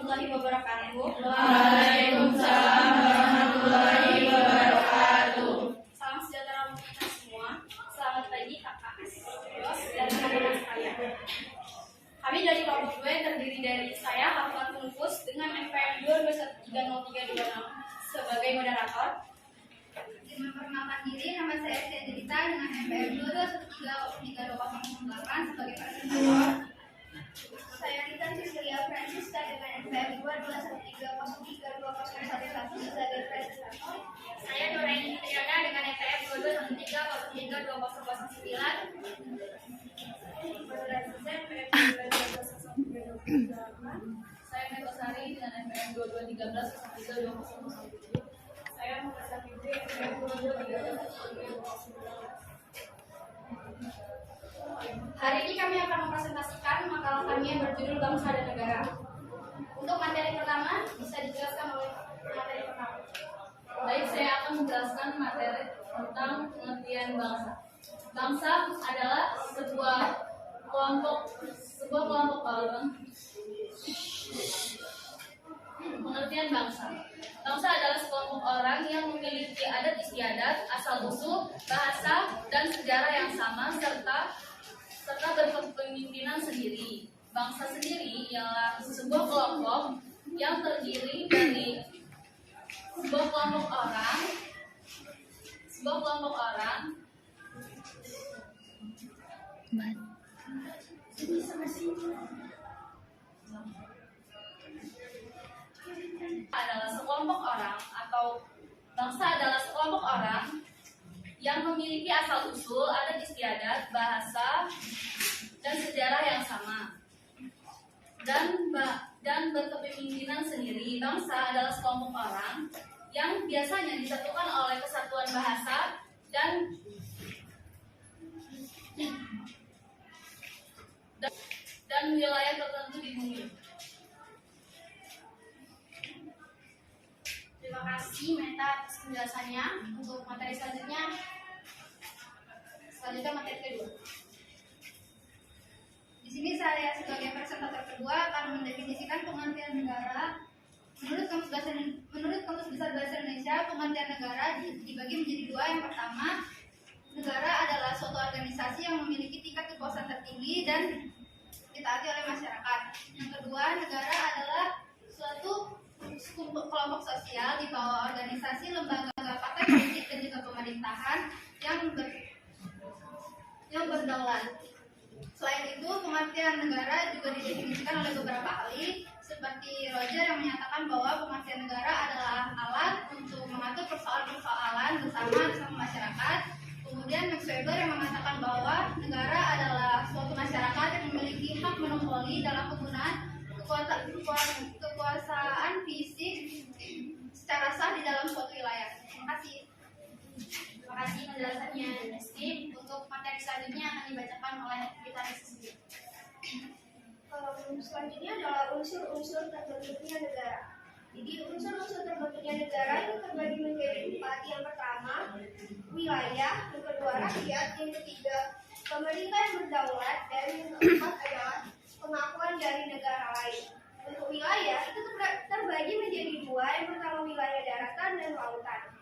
warahmatullahi wabarakatuh. Waalaikumsalam warahmatullahi wabarakatuh. Salam sejahtera untuk kita semua. Selamat pagi kakak, bos, dan teman-teman sekalian. Kami dari kelompok 2 terdiri dari saya, Hafal Tungkus, dengan NPM 2213036 sebagai moderator. Memperkenalkan diri, nama saya Sedelita dengan NPM 2213038 sebagai presentator. Saya Rita Cecilia Francisca dengan NPM 221303201 sebagai presentator. Saya Nuraini Triana dengan NPM 22130320109. Saya Metosari dengan NPM 2213 Saya Muhammad Fitri NPM 2213. Hari ini kami akan mempresentasikan makalah kami yang berjudul Bangsa dan Negara. Untuk materi pertama, bisa dijelaskan oleh materi pertama. Baik, saya akan menjelaskan materi tentang pengertian bangsa. Bangsa adalah sebuah kelompok orang. Pengertian bangsa. Bangsa adalah sekelompok orang yang memiliki adat istiadat, asal-usul, bahasa, dan sejarah yang sama serta berkepemimpinan sendiri. Bangsa sendiri ialah sebuah kelompok yang terdiri dari sebuah kelompok orang adalah sekelompok orang atau bangsa adalah sekelompok orang yang memiliki asal-usul, adat istiadat, bahasa, dan sejarah yang sama dan berkepemimpinan sendiri. Bangsa adalah sekelompok orang yang biasanya disatukan oleh kesatuan bahasa dan wilayah tertentu di bumi. Terima kasih Meta atas penjelasannya. Untuk materi selanjutnya materi kedua. Di sini saya sebagai presentator kedua akan mendefinisikan pengertian negara. Menurut Kamus Besar Bahasa Indonesia, pengertian negara dibagi menjadi dua. Yang pertama, negara adalah suatu organisasi yang memiliki tingkat kepuasan tertinggi dan ditaati oleh masyarakat. Yang kedua, negara adalah suatu kelompok sosial di bawah organisasi, lembaga, partai politik, dan juga pemerintahan yang berdaulat. Selain itu, pengertian negara juga didefinisikan oleh beberapa ahli, seperti Roger yang menyatakan bahwa pengertian negara adalah alat untuk mengatur persoalan-persoalan bersama masyarakat. Kemudian Max Weber yang mengatakan bahwa negara adalah suatu masyarakat yang memiliki hak monopoli dalam penggunaan kekuasaan fisik secara sah di dalam suatu wilayah. Terima kasih. Terima kasih penjelasannya, Esti. Untuk materi selanjutnya akan dibacakan oleh kita sendiri. Selanjutnya adalah unsur-unsur terbentuknya negara. Jadi unsur-unsur terbentuknya negara itu terbagi menjadi 4. Yang pertama, wilayah. Yang kedua, rakyat. Yang ketiga, pemerintah yang berdaulat. Dan yang keempat adalah pengakuan dari negara lain. Untuk wilayah itu terbagi menjadi 2. Yang pertama, wilayah daratan dan lautan.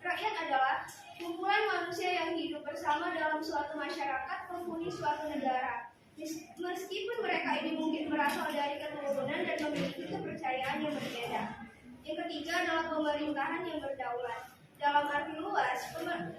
Rakyat adalah kumpulan manusia yang hidup bersama dalam suatu masyarakat penghuni suatu negara. Meskipun mereka ini mungkin berasal dari keturunan dan memiliki kepercayaan yang berbeda. Yang ketiga adalah pemerintahan yang berdaulat. Dalam arti luas,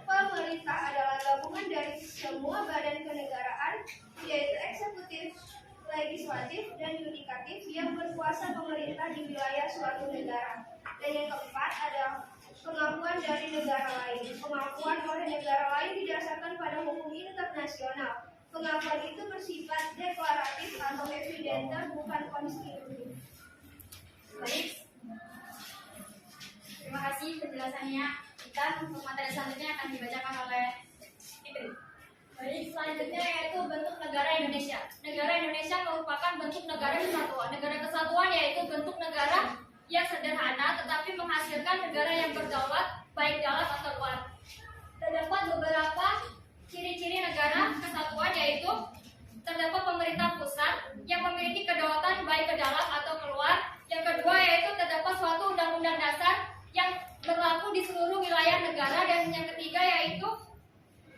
pemerintah adalah gabungan dari semua badan kenegaraan, yaitu eksekutif, legislatif, dan yudikatif yang berkuasa memerintah di wilayah suatu negara. Dan yang keempat adalah pengakuan dari negara lain. Pengakuan oleh negara lain didasarkan pada hukum internasional. Pengakuan itu bersifat deklaratif atau evidenter, bukan konstitutif. Baik. Terima kasih penjelasannya. Kita untuk materi selanjutnya akan dibacakan oleh Fitri. Baik, selanjutnya yaitu bentuk negara Indonesia. Negara Indonesia merupakan bentuk negara kesatuan. Negara kesatuan yaitu bentuk negara yang sederhana tetapi menghasilkan negara yang berdaulat baik dalam atau luar. Terdapat beberapa ciri-ciri negara kesatuan yaitu terdapat pemerintah pusat yang memiliki kedaulatan baik ke dalam berlaku di seluruh wilayah negara, dan yang ketiga yaitu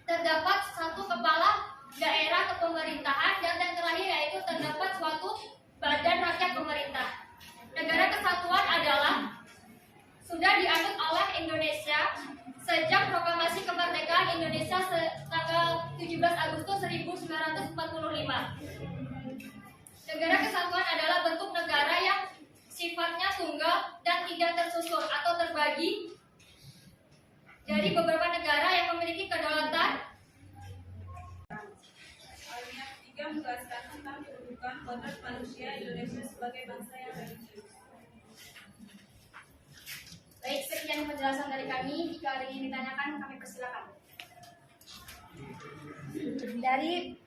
terdapat satu kepala daerah kepemerintahan, dan yang terakhir yaitu terdapat suatu badan rakyat pemerintah. Negara kesatuan adalah sudah dianut oleh Indonesia sejak proklamasi kemerdekaan Indonesia tanggal 17 Agustus 1945. Negara kesatuan adalah bentuk negara yang sifatnya tunggal dan tidak tersusun atau terbagi dari beberapa negara yang memiliki kedaulatan. Alinia ketiga menjelaskan tentang kedudukan kodrat manusia Indonesia sebagai bangsa yang religius. Baik, sekian penjelasan dari kami. Jika ada yang ditanyakan, kami persilakan. Dari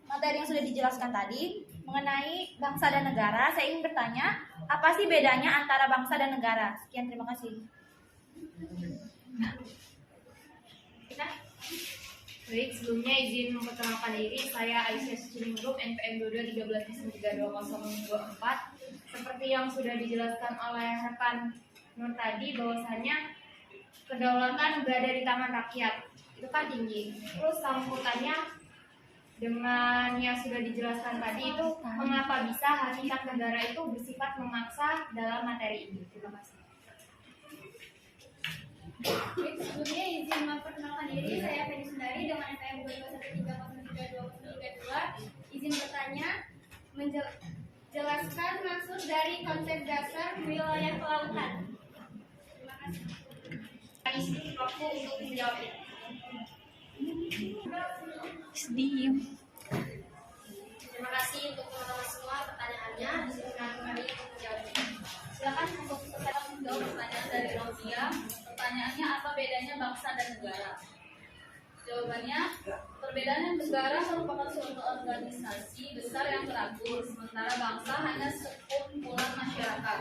materi yang sudah dijelaskan tadi mengenai bangsa dan negara, saya ingin bertanya, apa sih bedanya antara bangsa dan negara? Sekian, terima kasih. Baik, sebelumnya izin memperkenalkan diri. Saya Aisyah Cilinggrup, NPM 22133024. Seperti yang sudah dijelaskan oleh rekan Nur tadi, bahwasannya kedaulatan berada di tangan rakyat. Itu kan tinggi. Terus sangkutannya dengan yang sudah dijelaskan tadi itu, mengapa bisa hakikat negara itu bersifat memaksa dalam materi ini. Terima kasih. Baik, sebelumnya izin memperkenalkan diri, saya Feni Sundari dengan NPM 2133032. Izin bertanya, menjelaskan maksud dari konsep dasar wilayah kelautan. Terima kasih. Isi waktu untuk menjawab ini. Terima kasih untuk teman-teman semua pertanyaannya. Disilakan kami untuk menjawabnya. Silakan untuk peserta menjawab pertanyaan dari Rodia. Pertanyaannya, apa bedanya bangsa dan negara? Jawabannya, perbedaan negara merupakan suatu organisasi besar yang teratur, sementara bangsa hanya sekumpulan masyarakat.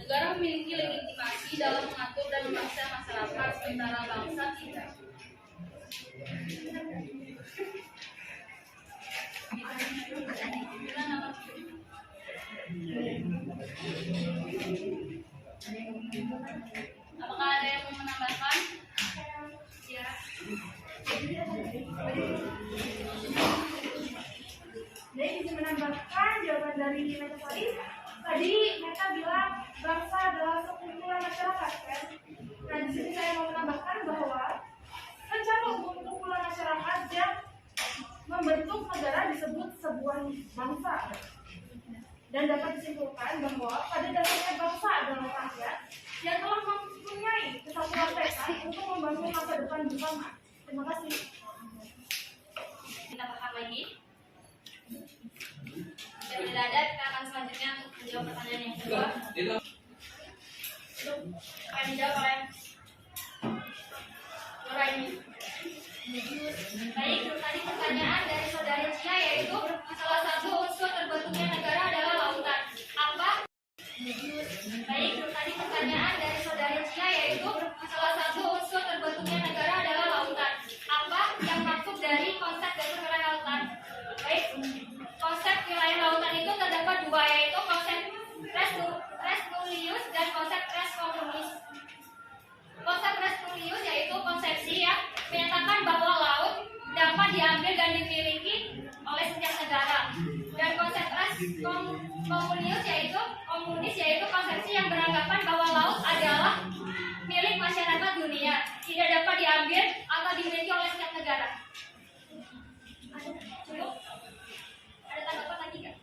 Negara memiliki legitimasi dalam mengatur dan memaksa masyarakat, sementara bangsa tidak. Apakah ada yang mau menambahkan? Ya. Jadi bisa menambahkan jawaban dari Meta tadi. Tadi Meta bilang bangsa adalah sekumpulan masyarakat, kan? Nah, di sini saya mau menambahkan bahwa rencana kumpulan masyarakat yang membentuk negara disebut sebuah bangsa. Dan dapat disimpulkan bahwa pada dasarnya bangsa adalah rakyat yang telah mempunyai kesatuan tekad untuk membangun masa depan bersama. Terima kasih. Kita bahas lagi. Jika tidak ada, kita akan selanjutnya untuk menjawab pertanyaan yang kedua. Akan dijawab oleh Nuraini. Baik, tadi pertanyaan dari saudari Cia yaitu salah satu unsur terbentuknya negara adalah lautan. Apa? Baik, tadi pertanyaan dari saudari Cia yaitu salah satu unsur terbentuknya negara adalah lautan. Apa yang maksud dari konsep dasar wilayah lautan? Baik, konsep wilayah lautan itu terdapat dua, yaitu konsep res nullius dan konsep res communis. Konsep res nullius yaitu konsepsi yang menyatakan bahwa laut dapat diambil dan dimiliki oleh setiap negara. Dan konsep res komunis yaitu konsepsi yang beranggapan bahwa laut adalah milik masyarakat dunia, tidak dapat diambil atau dimiliki oleh setiap negara. Cukup? Ada tanggapan lagi nggak?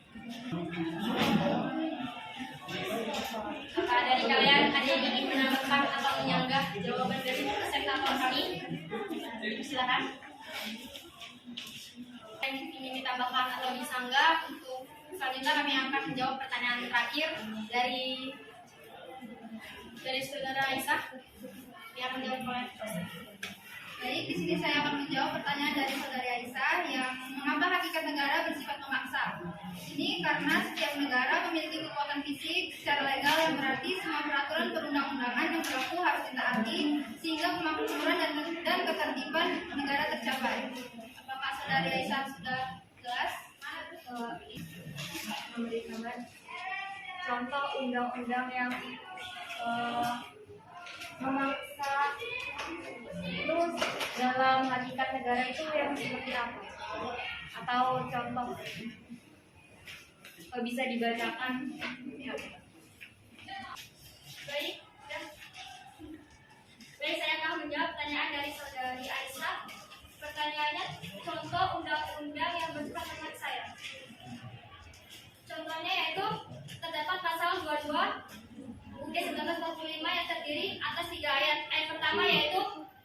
Apakah dari kalian ada yang ingin menambahkan atau menyanggah jawaban dari presentator kami? Silakan. Yang ingin ditambahkan atau disanggah, untuk selanjutnya kami akan menjawab pertanyaan terakhir dari saudara Aisyah yang menjawab oleh Baik, di sini saya akan menjawab pertanyaan dari saudari Aisyah yang mengapa hakikat negara bersifat memaksa. Ini karena setiap negara memiliki kekuatan fisik secara legal yang berarti semua peraturan perundang-undangan yang berlaku harus ditaati sehingga kemakmuran dan ketertiban negara tercapai. Apakah saudari Aisyah sudah jelas? Memberikan contoh undang-undang yang memaksa itu dalam hakikat negara itu yang seperti apa? Atau contoh bisa dibacakan? Baik, baik, saya akan menjawab pertanyaan dari saudari Aisyah. Pertanyaannya, contoh undang-undang yang bersifat tentang saya. Contohnya yaitu terdapat pasal 22 UUD 1945 yang terdiri atas 3 ayat. Ayat pertama yaitu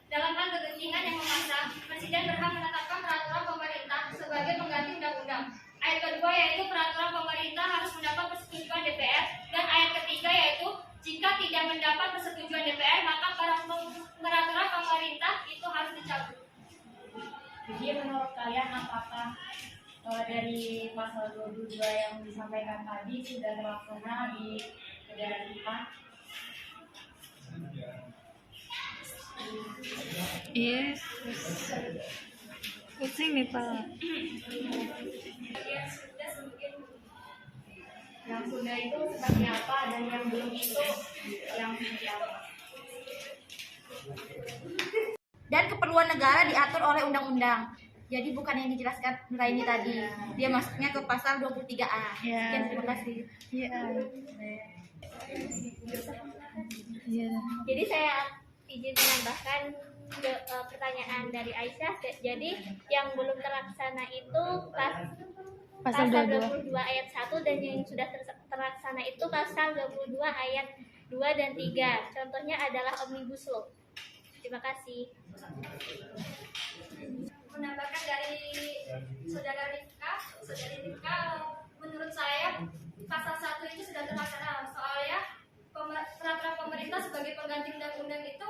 dalam hal kegentingan yang memaksa, Presiden berhak menetapkan peraturan pemerintah sebagai pengganti undang-undang. Ayat kedua yaitu peraturan pemerintah harus mendapat persetujuan DPR, dan ayat ketiga yaitu jika tidak mendapat persetujuan DPR maka peraturan pemerintah itu harus dicabut. Jadi menurut kalian apakah dari pasal 22 yang disampaikan tadi sudah terlaksana di negara kita? Yes. Pusing nih Pak. Yang sudah itu seperti apa dan yang belum itu yang seperti apa? Dan keperluan negara diatur oleh undang-undang. Jadi bukan yang dijelaskan Nuraini tadi. Dia masuknya ke pasal 23A. Ya. Sekian, terima kasih. Iya. Iya. Jadi saya izin menambahkan pertanyaan dari Aisyah. Jadi yang belum terlaksana itu pasal 22 ayat 1, dan yang sudah terlaksana itu pasal 22 ayat 2 dan 3. Contohnya adalah Omnibus Law. Terima kasih. Menambahkan dari saudari Rifka, menurut saya pasal 1 itu sudah terlaksana. Soalnya peraturan pemerintah sebagai pengganti undang-undang itu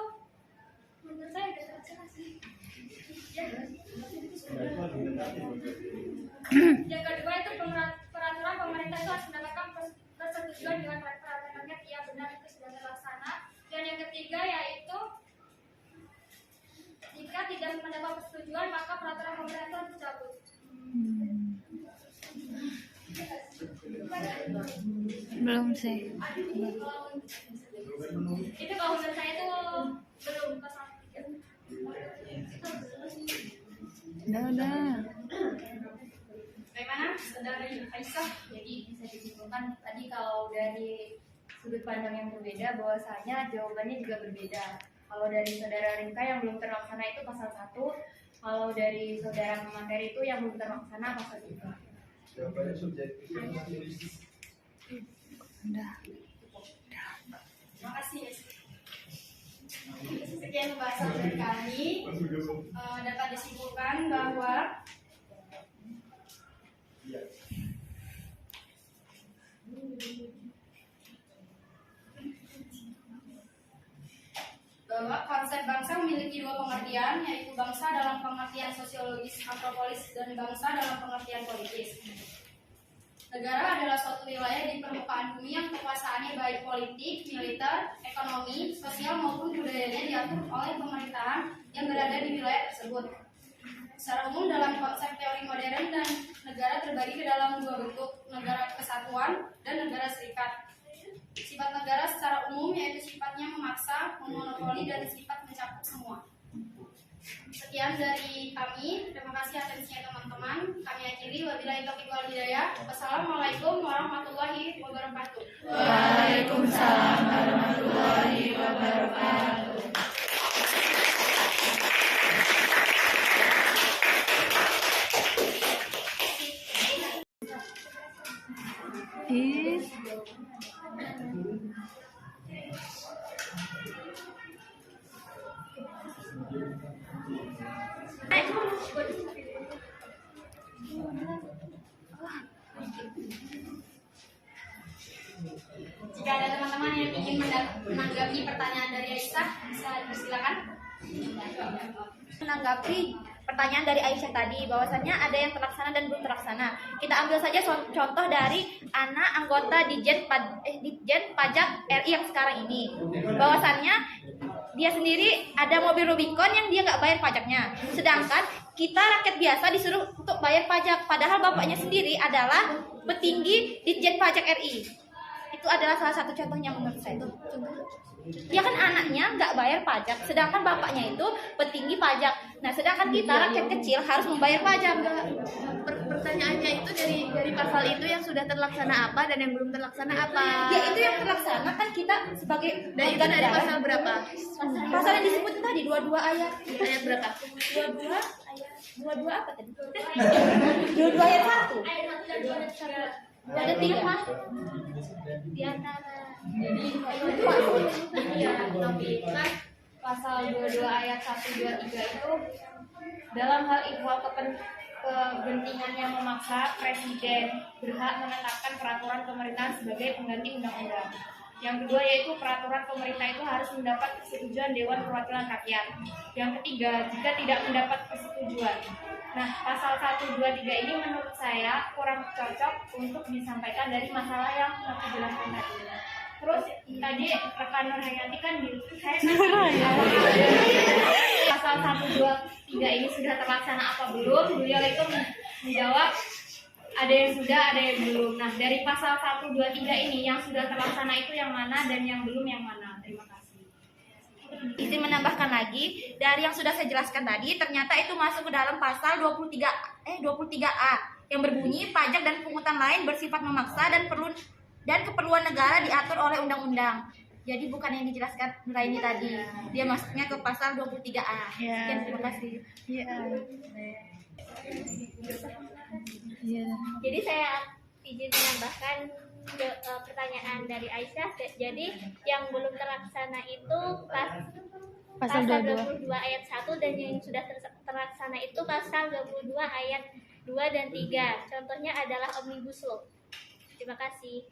menurut saya sudah terlaksana sih. Yang kedua itu peraturan pemerintah itu harus mendapatkan persetujuan dengan peraturan rakyat. Iya, benar, itu sudah terlaksana. Dan yang ketiga yaitu jika tidak mendapat persetujuan maka peraturan pemerintah harus dicabut. Belum sih. Itu kalau menurut saya itu belum pasal 3. Udah. Bagaimana saudari Aisyah? Jadi bisa disimpulkan tadi kalau dari sudut pandang yang berbeda bahwasanya jawabannya juga berbeda. Kalau dari saudara Rinka yang belum terlaksana itu pasal 1, kalau dari saudara pemateri itu yang belum terlaksana pasal 3. Jawabannya subjektif. Udah. Terima kasih. Sekian pembahasan dari kami. Dapat disimpulkan bahwa konsep bangsa memiliki 2 pengertian, yaitu bangsa dalam pengertian sosiologis antropolis dan bangsa dalam pengertian politis. Negara adalah suatu wilayah di permukaan bumi yang kekuasaannya baik politik, militer, ekonomi, sosial maupun budayanya diatur oleh pemerintahan yang berada di wilayah tersebut. Secara umum dalam konsep teori modern, dan negara terbagi ke dalam 2 bentuk, negara kesatuan dan negara serikat. Sifat negara secara umum yaitu sifatnya memaksa, memonopoli, dan sifat mencakup semua. Sekian dari kami. Terima kasih atensinya teman-teman. Kami akhiri. Wabillahi taufiq wal hidayah. Wassalamualaikum warahmatullahi wabarakatuh. Waalaikumsalam warahmatullahi wabarakatuh. Is. Jika ada teman-teman yang ingin menanggapi pertanyaan dari Aisyah, bisa dipersilakan. Menanggapi pertanyaan dari Aisyah tadi, bahwasannya ada yang terlaksana dan belum terlaksana. Kita ambil saja contoh dari anak anggota Ditjen Pajak RI yang sekarang ini. Bahwasannya dia sendiri ada mobil Rubicon yang dia nggak bayar pajaknya. Sedangkan kita rakyat biasa disuruh untuk bayar pajak. Padahal bapaknya sendiri adalah petinggi Ditjen Pajak RI. Itu itu adalah salah satu contohnya menurut saya itu. Ya kan anaknya nggak bayar pajak, sedangkan bapaknya itu petinggi pajak. Nah, sedangkan kita rakyat kecil harus membayar pajak. Pertanyaannya itu dari pasal itu yang sudah terlaksana apa dan yang belum terlaksana apa? Ya itu yang terlaksana kan kita sebagai Dan itu warga dari negara. pasal berapa? Pasal yang disebut tadi 22 ayat. Ayat berapa? 22 ayat 22 apa tadi? 22 ayat 1. Ayat 1 dan 2 dan 3. Ada 3. Di antara Iya, tapi kan pasal 22 ayat 1, 2, 3 itu dalam hal ihwal kepentingan yang memaksa, Presiden berhak menetapkan peraturan pemerintahan sebagai pengganti undang-undang. Yang kedua yaitu peraturan pemerintah itu harus mendapat persetujuan Dewan Perwakilan Rakyat. Yang ketiga, jika tidak mendapat persetujuan. Nah, pasal 1, 2, 3 ini menurut saya kurang cocok untuk disampaikan dari masalah yang aku jelaskan tadi. Terus tadi rekan Nur Hayati kan pasal 1, 2, 3 ini sudah terlaksana apa belum? Beliau itu menjawab ada yang sudah, ada yang belum. Nah, dari pasal 1, 2, 3 ini yang sudah terlaksana itu yang mana dan yang belum yang mana? Terima kasih. Izin menambahkan lagi, dari yang sudah saya jelaskan tadi, ternyata itu masuk ke dalam pasal 23A yang berbunyi pajak dan pungutan lain bersifat memaksa dan keperluan negara diatur oleh undang-undang. Jadi bukan yang dijelaskan Nuraini tadi. Dia masuknya ke pasal 23A. Sekian, terima kasih. Jadi saya izin menambahkan pertanyaan dari Aisyah. Jadi yang belum terlaksana itu pasal 22 ayat 1 dan yang sudah terlaksana itu pasal 22 ayat 2 dan 3. Contohnya adalah Omnibus Law. Terima kasih.